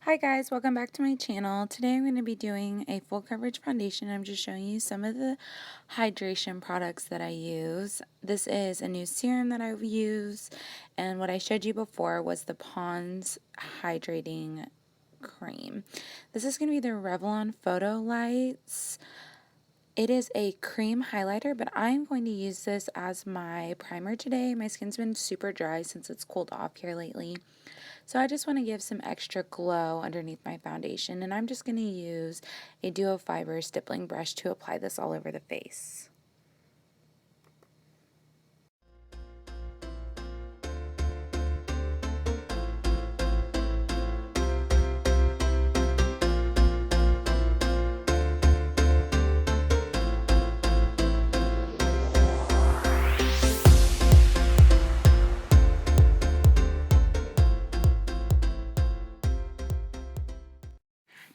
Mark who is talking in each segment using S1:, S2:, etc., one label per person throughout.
S1: Hi guys, welcome back to my channel. Today I'm going to be doing a full coverage foundation. I'm just showing you some of the hydration products that I use. This is a new serum that I use, and what I showed you before was the Pond's Hydrating Cream. This is going to be the Revlon Photo Lights. It is a cream highlighter, but I'm going to use this as my primer today. My skin's been super dry since it's cooled off here lately. So I just want to give some extra glow underneath my foundation, and I'm just going to use a duo fiber stippling brush to apply this all over the face.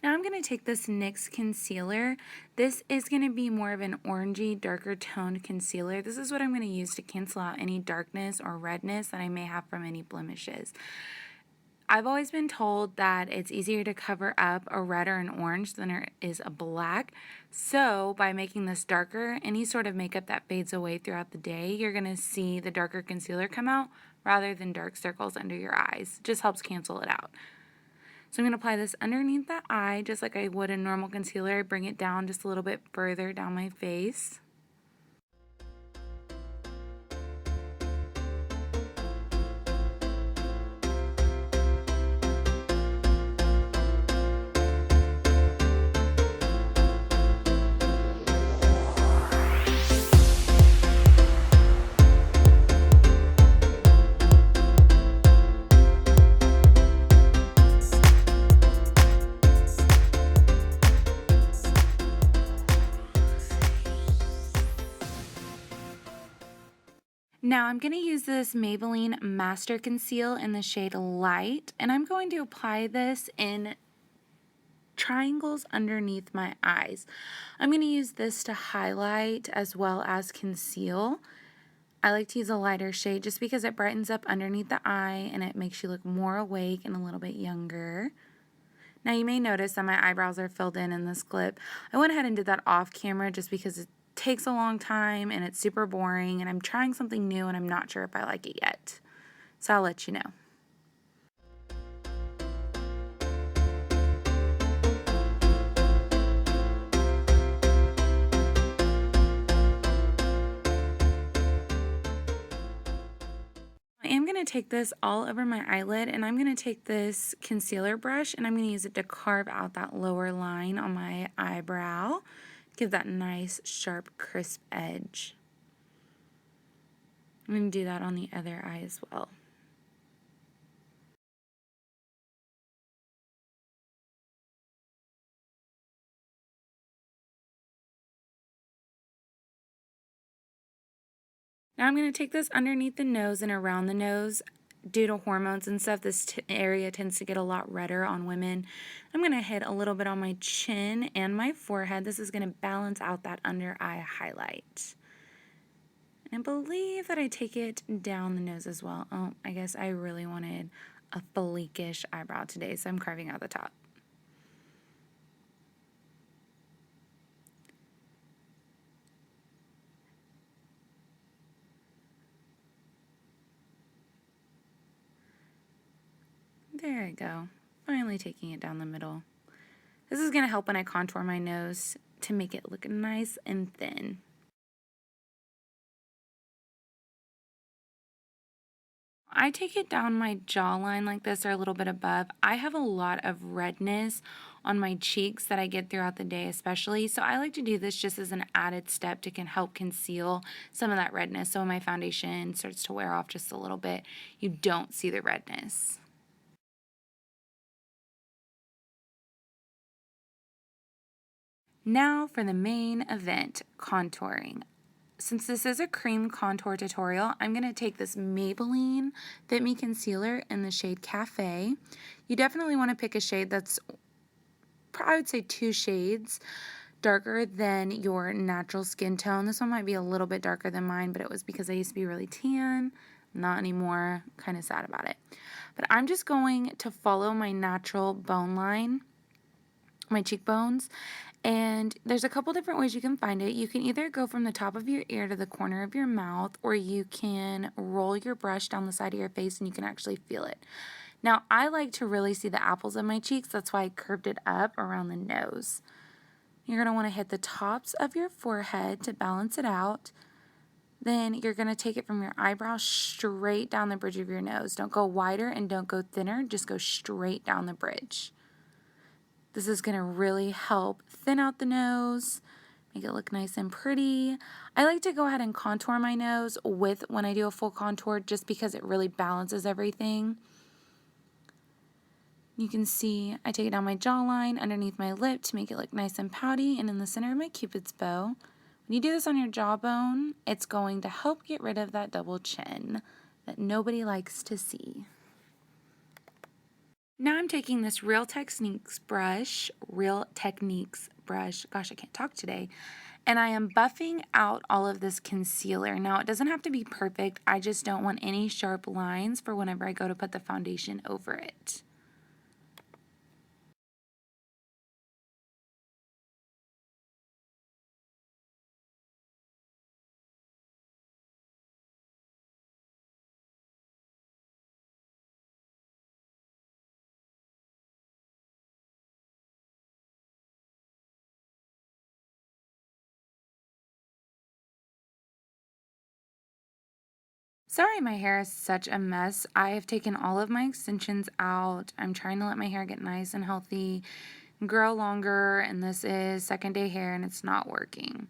S1: Now I'm going to take this NYX concealer. This is going to be more of an orangey, darker toned concealer. This is what I'm going to use to cancel out any darkness or redness that I may have from any blemishes. I've always been told that it's easier to cover up a red or an orange than it is a black. So by making this darker, any sort of makeup that fades away throughout the day, you're going to see the darker concealer come out rather than dark circles under your eyes. It just helps cancel it out. So I'm going to apply this underneath the eye just like I would a normal concealer. Bring it down just a little bit further down my face. Now I'm going to use this Maybelline Master Conceal in the shade Light, and I'm going to apply this in triangles underneath my eyes. I'm going to use this to highlight as well as conceal. I like to use a lighter shade just because it brightens up underneath the eye and it makes you look more awake and a little bit younger. Now you may notice that my eyebrows are filled in this clip. I went ahead and did that off camera just because it takes a long time and it's super boring and I'm trying something new and I'm not sure if I like it yet. So I'll let you know. I am going to take this all over my eyelid, and I'm going to take this concealer brush and I'm going to use it to carve out that lower line on my eyebrow. Give that nice, sharp, crisp edge. I'm going to do that on the other eye as well. Now I'm going to take this underneath the nose and around the nose. Due to hormones and stuff, this area tends to get a lot redder on women. I'm going to hit a little bit on my chin and my forehead. This is going to balance out that under eye highlight. And I believe that I take it down the nose as well. Oh, I guess I really wanted a fleekish eyebrow today, so I'm carving out the top. There I go. Finally taking it down the middle. This is going to help when I contour my nose to make it look nice and thin. I take it down my jawline like this or a little bit above. I have a lot of redness on my cheeks that I get throughout the day especially, so I like to do this just as an added step to help conceal some of that redness, so when my foundation starts to wear off just a little bit, you don't see the redness. Now for the main event, contouring. Since this is a cream contour tutorial, I'm going to take this Maybelline Fit Me Concealer in the shade Cafe. You definitely want to pick a shade that's, I would say, 2 shades darker than your natural skin tone. This one might be a little bit darker than mine, but it was because I used to be really tan. not anymore. Kind of sad about it. But I'm just going to follow my natural bone line, my cheekbones, and there's a couple different ways you can find it. You can either go from the top of your ear to the corner of your mouth, or you can roll your brush down the side of your face and you can actually feel it. Now, I like to really see the apples of my cheeks. That's why I curved it up around the nose. You're going to want to hit the tops of your forehead to balance it out. Then you're going to take it from your eyebrow straight down the bridge of your nose. Don't go wider and don't go thinner. Just go straight down the bridge. This is going to really help thin out the nose, make it look nice and pretty. I like to go ahead and contour my nose when I do a full contour, just because it really balances everything. You can see I take it down my jawline, underneath my lip to make it look nice and pouty, and in the center of my Cupid's bow. When you do this on your jawbone, it's going to help get rid of that double chin that nobody likes to see. Now I'm taking this Real Techniques brush, gosh, I can't talk today, and I am buffing out all of this concealer. Now, it doesn't have to be perfect. I just don't want any sharp lines for whenever I go to put the foundation over it. Sorry, my hair is such a mess. I have taken all of my extensions out. I'm trying to let my hair get nice and healthy and grow longer, and this is second day hair and it's not working.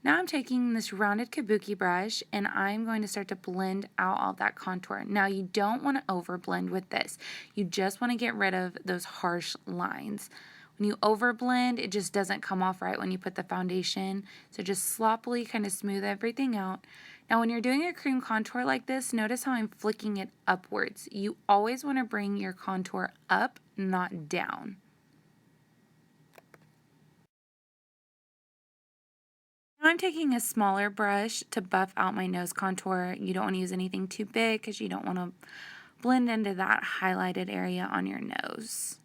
S1: Now I'm taking this rounded kabuki brush and I'm going to start to blend out all that contour. Now you don't want to over blend with this. You just want to get rid of those harsh lines. When you over blend, it just doesn't come off right when you put the foundation. So just sloppily kind of smooth everything out. Now when you're doing a cream contour like this, notice how I'm flicking it upwards. You always want to bring your contour up, not down. Now I'm taking a smaller brush to buff out my nose contour. You don't want to use anything too big because you don't want to blend into that highlighted area on your nose.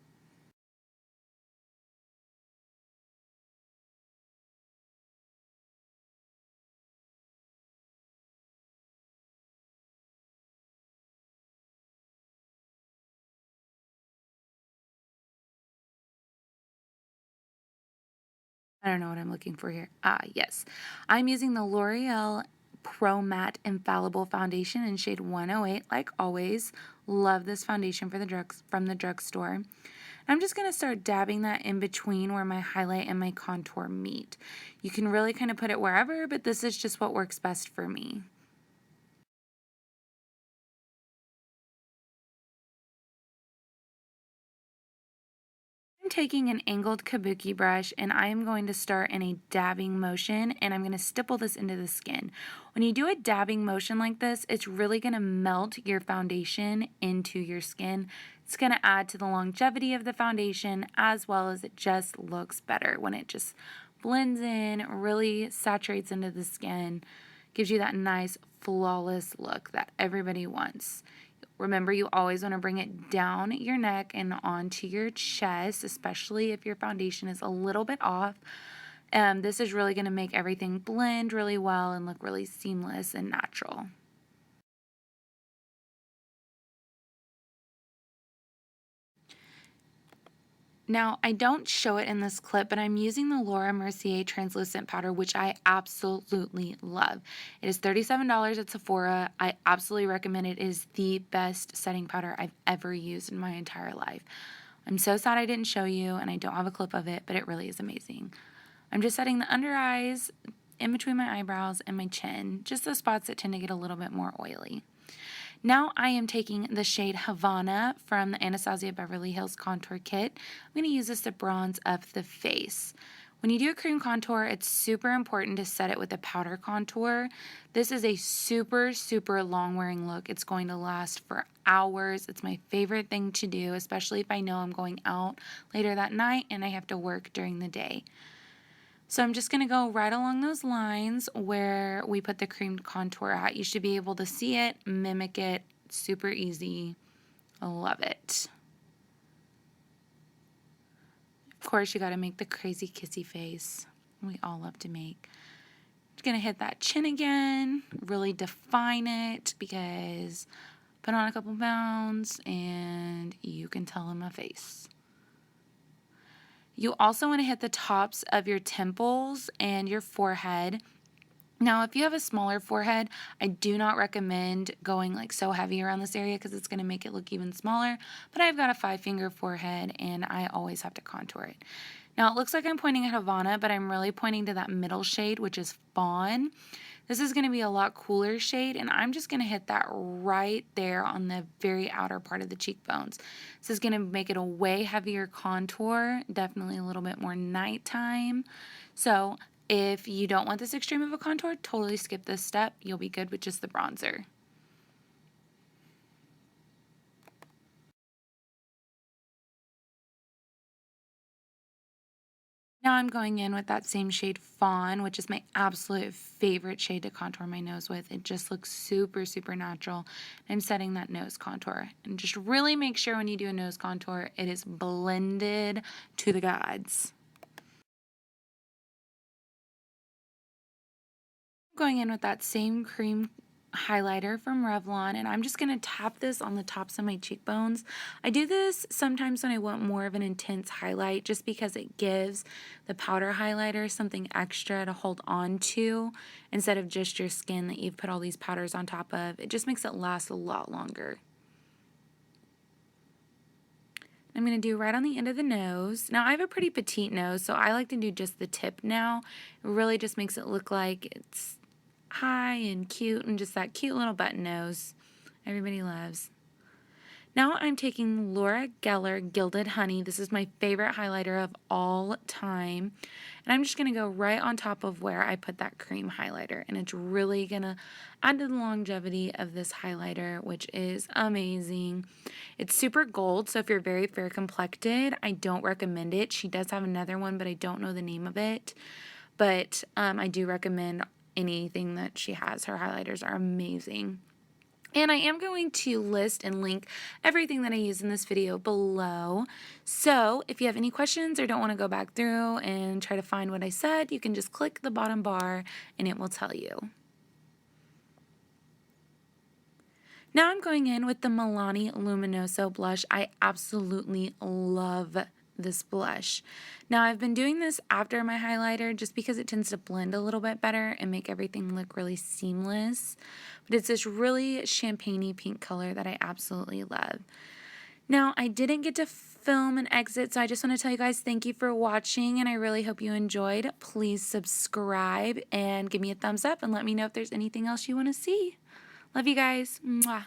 S1: I don't know what I'm looking for here. Yes. I'm using the L'Oreal Pro Matte Infallible Foundation in shade 108, like always. Love this foundation from the drugstore. I'm just going to start dabbing that in between where my highlight and my contour meet. You can really kind of put it wherever, but this is just what works best for me. I'm taking an angled kabuki brush and I am going to start in a dabbing motion and I'm going to stipple this into the skin. When you do a dabbing motion like this, it's really going to melt your foundation into your skin. It's going to add to the longevity of the foundation, as well as it just looks better when it just blends in, really saturates into the skin, gives you that nice flawless look that everybody wants. Remember, you always want to bring it down your neck and onto your chest, especially if your foundation is a little bit off. This is really going to make everything blend really well and look really seamless and natural. Now, I don't show it in this clip, but I'm using the Laura Mercier translucent powder, which I absolutely love. It is $37 at Sephora. I absolutely recommend it. It is the best setting powder I've ever used in my entire life. I'm so sad I didn't show you, and I don't have a clip of it, but it really is amazing. I'm just setting the under eyes, in between my eyebrows, and my chin, just the spots that tend to get a little bit more oily. Now I am taking the shade Havana from the Anastasia Beverly Hills Contour Kit. I'm going to use this to bronze up the face. When you do a cream contour, it's super important to set it with a powder contour. This is a super, super long wearing look. It's going to last for hours. It's my favorite thing to do, especially if I know I'm going out later that night and I have to work during the day. So I'm just going to go right along those lines where we put the cream contour at. You should be able to see it, mimic it, super easy. I love it. Of course, you got to make the crazy kissy face we all love to make. Just going to hit that chin again, really define it because put on a couple pounds and you can tell in my face. You also want to hit the tops of your temples and your forehead. Now, if you have a smaller forehead, I do not recommend going like so heavy around this area because it's going to make it look even smaller. But I've got a 5-finger forehead and I always have to contour it. Now, it looks like I'm pointing at Havana, but I'm really pointing to that middle shade, which is Fawn. This is going to be a lot cooler shade, and I'm just going to hit that right there on the very outer part of the cheekbones. This is going to make it a way heavier contour, definitely a little bit more nighttime. So if you don't want this extreme of a contour, totally skip this step. You'll be good with just the bronzer. Now I'm going in with that same shade Fawn, which is my absolute favorite shade to contour my nose with. It just looks super, super natural. I'm setting that nose contour. And just really make sure when you do a nose contour, it is blended to the gods. Going in with that same cream highlighter from Revlon, and I'm just going to tap this on the tops of my cheekbones. I do this sometimes when I want more of an intense highlight just because it gives the powder highlighter something extra to hold on to instead of just your skin that you've put all these powders on top of. It just makes it last a lot longer. I'm going to do right on the end of the nose. Now, I have a pretty petite nose, so I like to do just the tip now. It really just makes it look like it's high and cute and just that cute little button nose everybody loves. Now I'm taking Laura Geller Gilded Honey. This is my favorite highlighter of all time. And I'm just going to go right on top of where I put that cream highlighter. And it's really going to add to the longevity of this highlighter, which is amazing. It's super gold, so if you're very fair complected, I don't recommend it. She does have another one, but I don't know the name of it. But I do recommend anything that she has. Her highlighters are amazing. And I am going to list and link everything that I use in this video below. So if you have any questions or don't want to go back through and try to find what I said, you can just click the bottom bar and it will tell you. Now I'm going in with the Milani Luminoso blush. I absolutely love this blush. Now I've been doing this after my highlighter just because it tends to blend a little bit better and make everything look really seamless. But it's this really champagne-y pink color that I absolutely love. Now I didn't get to film and exit, so I just want to tell you guys thank you for watching and I really hope you enjoyed. Please subscribe and give me a thumbs up and let me know if there's anything else you want to see. Love you guys. Mwah.